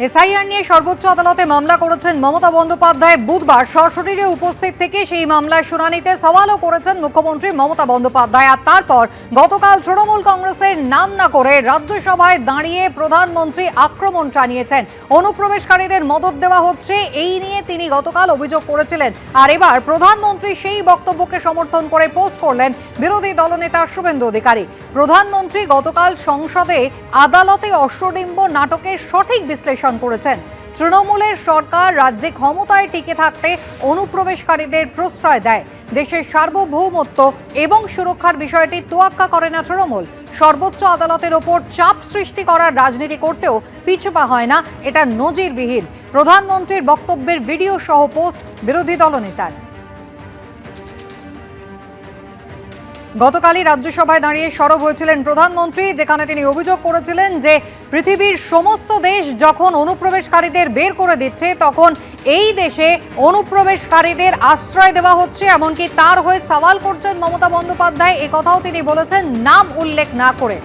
SIR নিয়ে সর্বোচ্চ আদালতে মামলা করেছেন মমতা বন্দ্যোপাধ্যায়। বুধবার সশরীরে উপস্থিত থেকে সেই মামলার শুনানিতে সওয়ালও করেছেন মুখ্যমন্ত্রী মমতা বন্দ্যোপাধ্যায়। আর তারপর গতকাল তৃণমূল কংগ্রেসের নাম না করে রাজ্যসভায় দাঁড়িয়ে প্রধানমন্ত্রী আক্রমণ চালিয়েছেন। অনুপ্রবেশকারীদের মদদ দেওয়া হচ্ছে, এই নিয়ে তিনি গতকাল অভিযোগ করেছিলেন। আর এবার প্রধানমন্ত্রী সেই বক্তব্যকে সমর্থন করে পোস্ট করলেন বিরোধী দলনেতা শুভেন্দু অধিকারী। প্রধানমন্ত্রী গতকাল সংসদে আদালতে অশ্বডিম্ব নাটকের সঠিক বিশ্লেষণ করেছেন। তৃণমূলের সরকার রাজ্যে ক্ষমতায় টিকে থাকতে অনুপ্রবেশকারীদের প্রশ্রয় দেয়। দেশের সার্বভৌমত্ব এবং সুরক্ষার বিষয়টি তোয়াক্কা করে না তৃণমূল। সর্বোচ্চ আদালতের ওপর চাপ সৃষ্টি করার রাজনীতি করতেও পিছুপা হয় না, এটা নজিরবিহীন। প্রধানমন্ত্রীর বক্তব্যের ভিডিও সহ পোস্ট বিরোধী দলনেতার। গতকালই রাজ্যসভায় দাঁড়িয়ে সরব হয়েছিলেন প্রধানমন্ত্রী, যেখানে তিনি অভিযোগ করেছিলেন যে পৃথিবীর সমস্ত দেশ যখন অনুপ্রবেশকারীদের বের করে দিচ্ছে, তখন এই দেশে অনুপ্রবেশকারীদের আশ্রয় দেওয়া হচ্ছে। এমনকি তার হয়ে সওয়াল করছেন মমতা বন্দ্যোপাধ্যায়, এ কথাও তিনি বলেছেন নাম উল্লেখ না করে।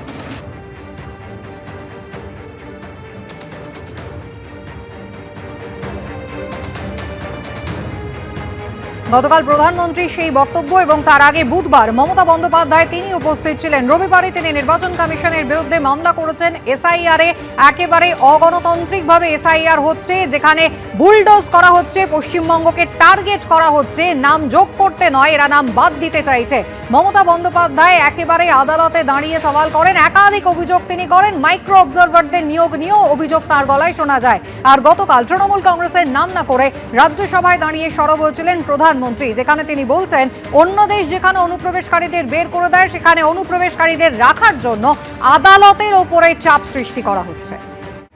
গতকাল প্রধানমন্ত্রী সেই বক্তব্য এবং তার আগে বুধবার মমতা বন্দ্যোপাধ্যায় তিনি উপস্থিত ছিলেন। রবিবারে তিনি নির্বাচন কমিশনের বিরুদ্ধে মামলা করেছেন। এসআইআর এ একেবারে অগণতান্ত্রিকভাবে এসআইআর হচ্ছে, যেখানে বুলডোজ করা হচ্ছে, পশ্চিমবঙ্গকে টার্গেট করা হচ্ছে, নাম যোগ করতে নয়, এরা নাম বাদ দিতে চাইছে। মমতা বন্দ্যোপাধ্যায় একেবারে আদালতে দাঁড়িয়ে সওয়াল করেন, একাধিক অভিযোগ তিনি করেন। মাইক্রো অবজারভারদের নিয়োগ নিয়েও অভিযোগ তার গলায় শোনা যায়। আর গতকাল তৃণমূল কংগ্রেসের নাম না করে রাজ্যসভায় দাঁড়িয়ে সরব হয়েছিলেন প্রধানমন্ত্রী, যেখানে তিনি বলছেন অন্য দেশ যেখানে অনুপ্রবেশকারীদের বের করে দেয়, সেখানে অনুপ্রবেশকারীদের রাখার জন্য আদালতের ওপরে চাপ সৃষ্টি করা হচ্ছে।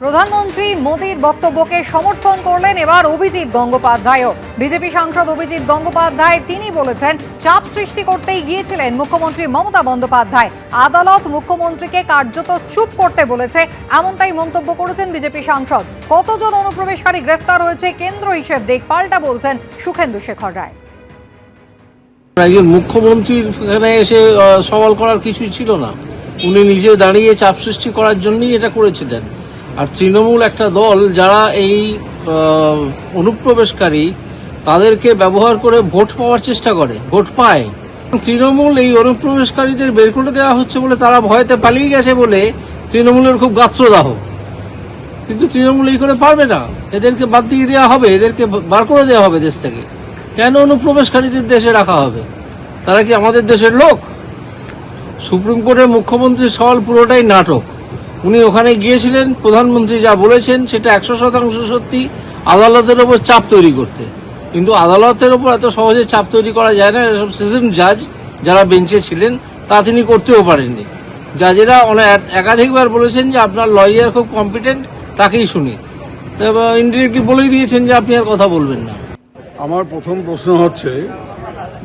প্রধানমন্ত্রী মোদীর বক্তব্যকে সমর্থন করলেন এবার অভিজিৎ গঙ্গোপাধ্যায়ও। বিজেপি সাংসদ অভিজিৎ গঙ্গোপাধ্যায় তিনি বলেছেন চাপ সৃষ্টি করতেই গিয়েছিলেন মুখ্যমন্ত্রী মমতা বন্দ্যোপাধ্যায়। আদালত মুখ্যমন্ত্রীকে কার্যত চুপ করতে বলেছে, এমনটাই মন্তব্য করেছেন বিজেপি সাংসদ। কতজন অনুপ্রবেশকারী গ্রেফতার হয়েছে কেন্দ্র হিসেব দিক, পাল্টা বলছেন সুখেন্দু শেখর রায়। একজন মুখ্যমন্ত্রীর এখানে এসে সওয়াল করার কিছুই ছিল না, উনি নিজে দাঁড়িয়ে চাপ সৃষ্টি করার জন্যই এটা করেছিলেন। আর তৃণমূল একটা দল যারা এই অনুপ্রবেশকারী তাদেরকে ব্যবহার করে ভোট পাওয়ার চেষ্টা করে, ভোট পায়। তৃণমূল এই অনুপ্রবেশকারীদের বের করে দেওয়া হচ্ছে বলে তারা ভয়তে পালিয়ে গেছে বলে তৃণমূলের খুব গাত্রদাহ। কিন্তু তৃণমূল এই করে পারবে না, এদেরকে বাদ দিয়ে দেওয়া হবে, এদেরকে বার করে দেওয়া হবে দেশ থেকে। কেন অনুপ্রবেশকারীদের দেশে রাখা হবে? তারা কি আমাদের দেশের লোক? সুপ্রিম কোর্টের মুখ্যমন্ত্রীর সওয়াল পুরোটাই নাটক। উনি ওখানে গিয়েছিলেন, প্রধানমন্ত্রী যা বলেছেন সেটা 100% সত্যি, আদালতের ওপর চাপ তৈরি করতে। কিন্তু আদালতের ওপর এত সহজে চাপ তৈরি করা যায় না। এসব সিজন জাজ যারা বেঞ্চে ছিলেন তা তিনি করতেও পারেননি। জাজেরা একাধিকবার বলেছেন যে আপনার লয়ার খুব কম্পিটেন্ট, তাকেই শুনি। তবে ইনডিরেক্টলি বলেই দিয়েছেন যে আপনি আর কথা বলবেন না। আমার প্রথম প্রশ্ন হচ্ছে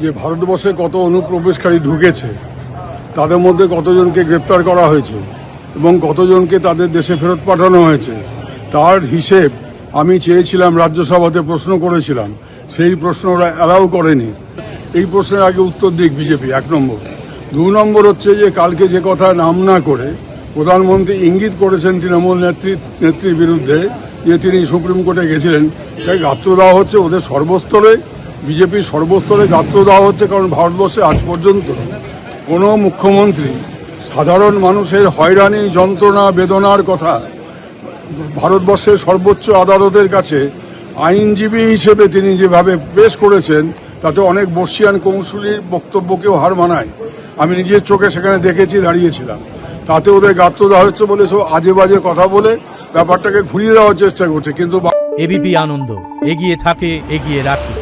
যে ভারতবর্ষে কত অনুপ্রবেশকারী ঢুকেছে, তাদের মধ্যে কতজনকে গ্রেপ্তার করা হয়েছে এবং কতজনকে তাদের দেশে ফেরত পাঠানো হয়েছে, তার হিসেব আমি চেয়েছিলাম, রাজ্যসভাতে প্রশ্ন করেছিলাম, সেই প্রশ্ন ওরা অ্যালাউ করেনি। এই প্রশ্নের আগে উত্তর দিক বিজেপি, 1 নম্বর। 2 নম্বর হচ্ছে যে কালকে যে কথা নাম না করে প্রধানমন্ত্রী ইঙ্গিত করেছেন তৃণমূল নেত্রীর বিরুদ্ধে যে তিনি সুপ্রিম কোর্টে গেছিলেন, তাই গাত্র দেওয়া হচ্ছে ওদের সর্বস্তরে, বিজেপির সর্বস্তরে গাত্র দেওয়া হচ্ছে। কারণ ভারতবর্ষে আজ পর্যন্ত কোনো মুখ্যমন্ত্রী সাধারণ মানুষের হয়রানি, যন্ত্রণা, বেদনার কথা ভারতবর্ষের সর্বোচ্চ আদালতের কাছে আইনজীবী হিসেবে তিনি যেভাবে পেশ করেছেন, তাতে অনেক বর্ষিয়ান কৌঁসুলির বক্তব্যকেও হার মানায়। আমি নিজের চোখে সেখানে দেখেছি, দাঁড়িয়েছিলাম। তাতে ওদের গাত্র দেওয়া হচ্ছে বলে সব আজে বাজে কথা বলে ব্যাপারটাকে ঘুরিয়ে দেওয়ার চেষ্টা করছে। কিন্তু এবিপি আনন্দ এগিয়ে থাকে, এগিয়ে রাখে।